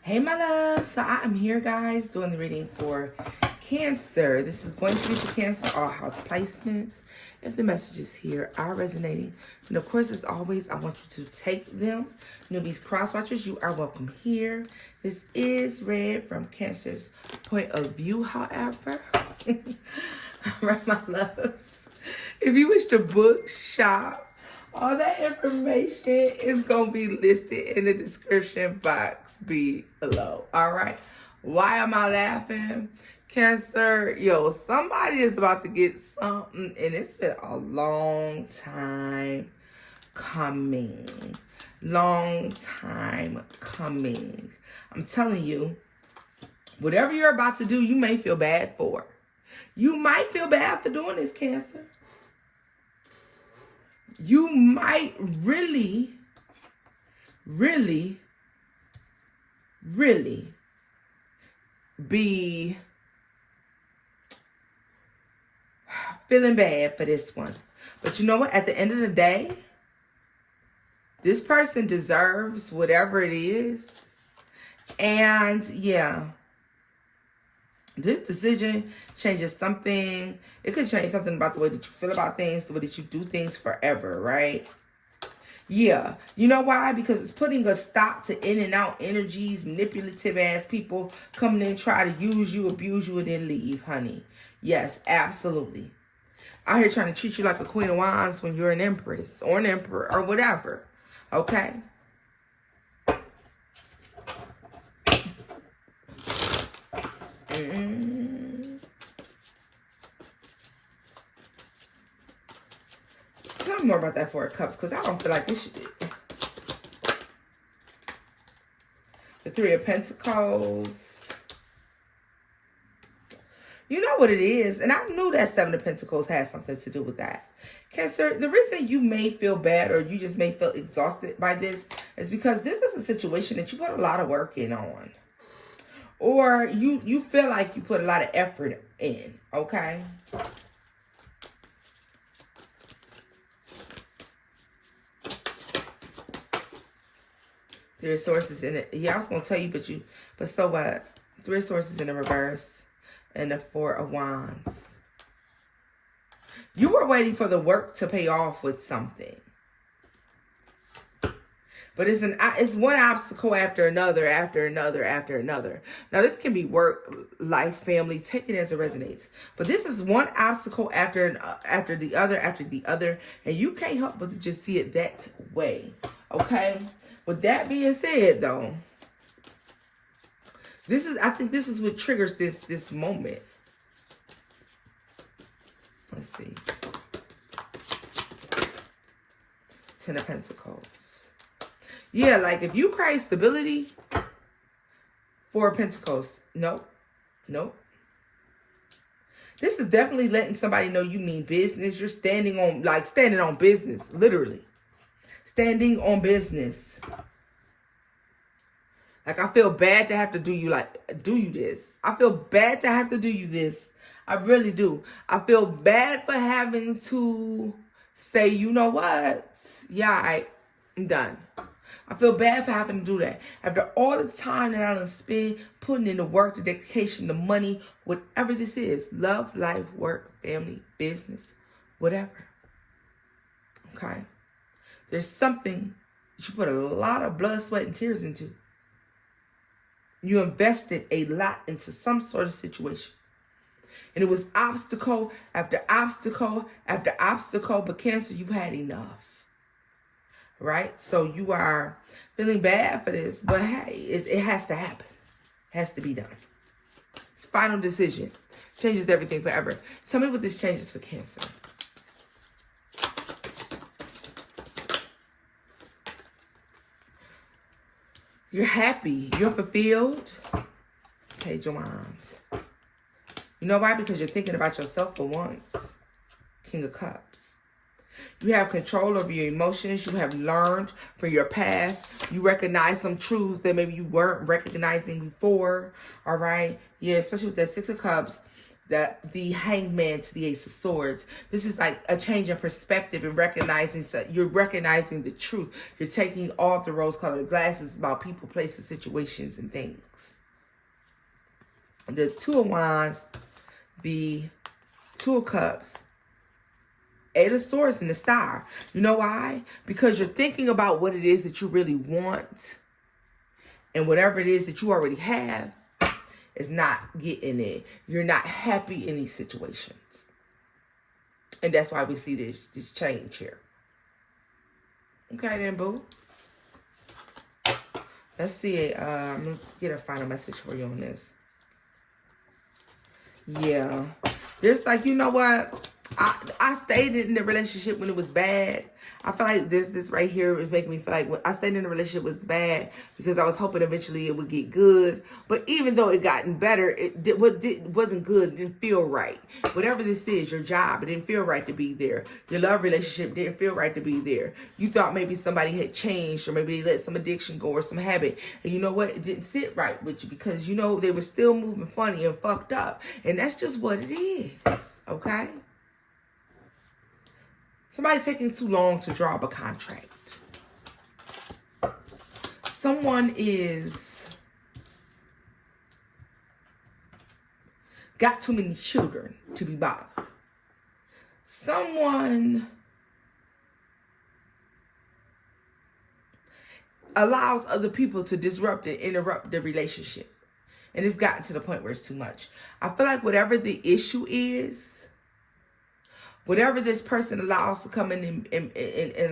Hey my love, so I am here guys doing the reading for Cancer. This is going to be for Cancer, all house placements. If the messages here are resonating, and of course as always I want you to take them. Newbies, cross watchers, you are welcome here. This is read from Cancer's point of view, however. Alright my loves, if you wish to book, shop, all that information is going to be listed in the description box below. All right. Why am I laughing? Cancer, yo, somebody is about to get something, and it's been a long time coming. Long time coming. I'm telling you, whatever you're about to do, you may feel bad for. You might feel bad for doing this, Cancer. You might really be feeling bad for this one. But you know what? At the end of the day, this person deserves whatever it is. And yeah, this decision changes something. It could change something about the way that you feel about things, the way that you do things forever, right? Yeah. You know why? Because it's putting a stop to in and out energies, manipulative ass people coming in, try to use you, abuse you, and then leave, honey. Yes, absolutely. Out here trying to treat you like a queen of wands when you're an empress or an emperor or whatever. Okay? Tell me more about that Four of Cups, because I don't feel like this shit. The Three of Pentacles. You know what it is, and I knew that Seven of Pentacles had something to do with that. Cancer, the reason you may feel bad or you just may feel exhausted by this is because this is a situation that you put a lot of work in on. Or you feel like you put a lot of effort in, okay? Three of Swords in it. Yeah, I was going to tell you, but so what? Three of Swords in the reverse and the Four of Wands. You were waiting for the work to pay off with something. But it's one obstacle after another, after another, after another. Now, this can be work, life, family. Take it as it resonates. But this is one obstacle after the other. And you can't help but to just see it that way. Okay? With that being said, though, I think this is what triggers this moment. Let's see. Ten of Pentacles. Yeah, like if you crave stability, Four of Pentacles. Nope. This is definitely letting somebody know you mean business. You're standing on business, literally. Standing on business. Like, I feel bad to have to do you this. I feel bad to have to do you this. I really do. I feel bad for having to say, you know what? Yeah, I'm done. I feel bad for having to do that. After all the time that I done spent putting in the work, the dedication, the money, whatever this is. Love, life, work, family, business, whatever. Okay? There's something that you put a lot of blood, sweat, and tears into. You invested a lot into some sort of situation. And it was obstacle after obstacle after obstacle. But Cancer, you've had enough. Right? So you are feeling bad for this. But hey, it has to happen. It has to be done. It's final decision. Changes everything forever. Tell me what this changes for Cancer. You're happy. You're fulfilled. Page of Wands. You know why? Because you're thinking about yourself for once. King of Cups. You have control over your emotions. You have learned from your past. You recognize some truths that maybe you weren't recognizing before. All right? Yeah, especially with that Six of Cups. the Hangman to the Ace of Swords. This is like a change in perspective and recognizing, so you're recognizing the truth. You're taking off the rose-colored glasses about people, places, situations, and things. The Two of Wands, the Two of Cups, Eight of Swords, and the Star. You know why? Because you're thinking about what it is that you really want, and whatever it is that you already have is not getting it. You're not happy in these situations. And that's why we see this change here. Okay then, boo. Let's see. I'm going to get a final message for you on this. Yeah. There's like, you know what? I stayed in the relationship when it was bad. I feel like this right here is making me feel like I stayed in the relationship was bad because I was hoping eventually it would get good. But even though it gotten better, it wasn't good. It didn't feel right. Whatever this is, your job, it didn't feel right to be there. Your love relationship didn't feel right to be there. You thought maybe somebody had changed, or maybe they let some addiction go or some habit. And you know what? It didn't sit right with you because, you know, they were still moving funny and fucked up. And that's just what it is. Okay? Somebody's taking too long to draw up a contract. Someone got too many children to be bothered. Someone allows other people to disrupt and interrupt the relationship. And it's gotten to the point where it's too much. I feel like whatever the issue is, whatever this person allows to come in and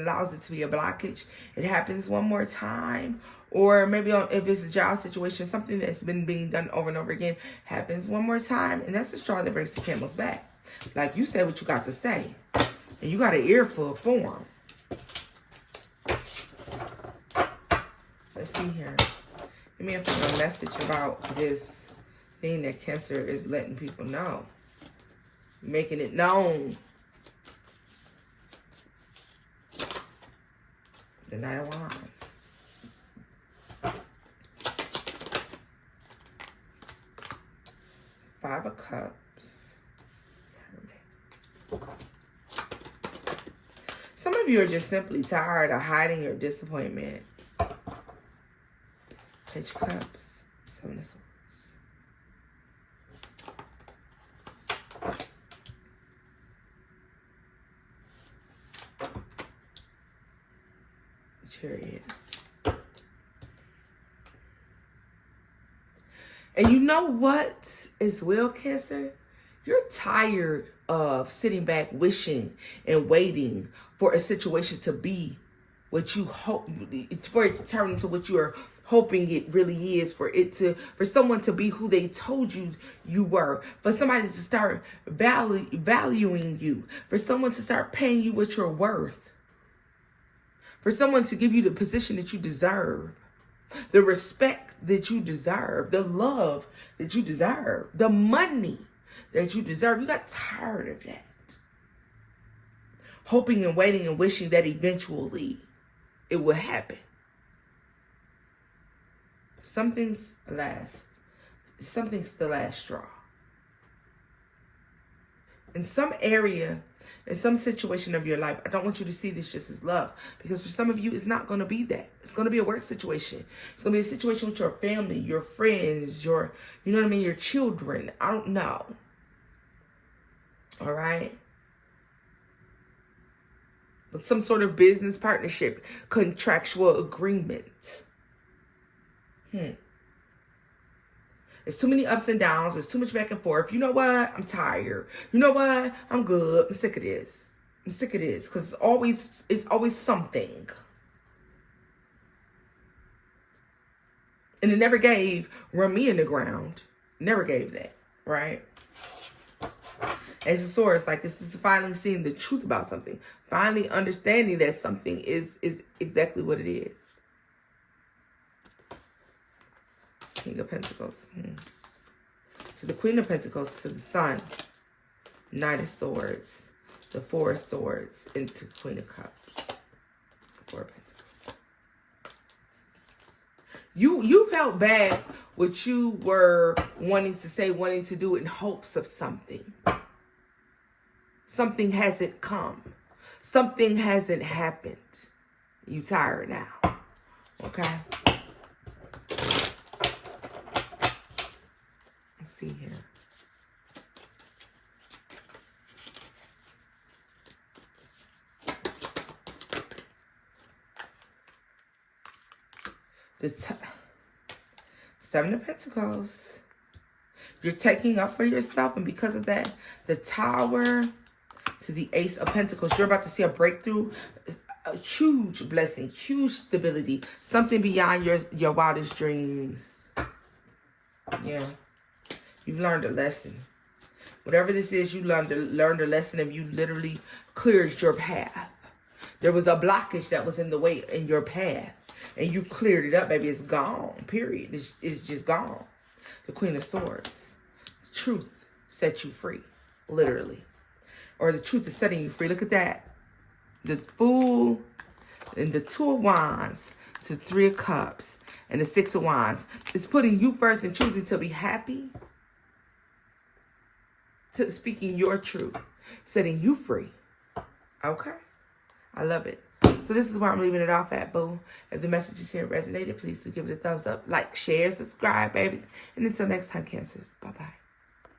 allows it to be a blockage, it happens one more time. Or maybe if it's a job situation, something that's been being done over and over again, happens one more time. And that's the straw that breaks the camel's back. Like, you said what you got to say. And you got an earful for them. Let's see here. Give me a message about this thing that Cancer is letting people know. Making it known. The Knight of Wands. Five of Cups. Some of you are just simply tired of hiding your disappointment. Page of Cups. Seven of Swords. Chariot. And you know what as well, Cancer? You're tired of sitting back wishing and waiting for a situation to be what you hope, for it to turn into what you are hoping it really is, for someone to be who they told you you were, for somebody to start valuing you, for someone to start paying you what you're worth. For someone to give you the position that you deserve, the respect that you deserve, the love that you deserve, the money that you deserve. You got tired of that. Hoping and waiting and wishing that eventually it would happen. Something's the last straw. In some area, in some situation of your life, I don't want you to see this just as love. Because for some of you, it's not going to be that. It's going to be a work situation. It's going to be a situation with your family, your friends, you know what I mean, your children. I don't know. All right? But some sort of business partnership, contractual agreement. There's too many ups and downs. There's too much back and forth. You know what? I'm tired. You know what? I'm good. I'm sick of this. I'm sick of this. Because it's always something. And it never gave run me in the ground. Never gave that. Right? As a source, like this is finally seeing the truth about something. Finally understanding that something is exactly what it is. King of Pentacles. So the Queen of Pentacles to the Sun. Knight of Swords. The Four of Swords into Queen of Cups. Four of Pentacles. You felt bad what you were wanting to say, wanting to do in hopes of something. Something hasn't come. Something hasn't happened. You tired now. Okay? Let's see here. The Seven of Pentacles. You're taking up for yourself, and because of that, the Tower to the Ace of Pentacles. You're about to see a breakthrough, a huge blessing, huge stability, something beyond your wildest dreams. Yeah. You've learned a lesson. Whatever this is, you learned a lesson, and you literally cleared your path. There was a blockage that was in the way in your path, and you cleared it up, baby. It's gone, period. It's just gone. The Queen of Swords. Truth set you free, literally. Or the truth is setting you free. Look at that. The Fool and the Two of Wands to Three of Cups and the Six of Wands. It's putting you first and choosing to be happy. To speaking your truth. Setting you free. Okay? I love it. So this is where I'm leaving it off at, boo. If the messages here resonated, please do give it a thumbs up. Like, share, subscribe, babies. And until next time, Cancers. Bye-bye.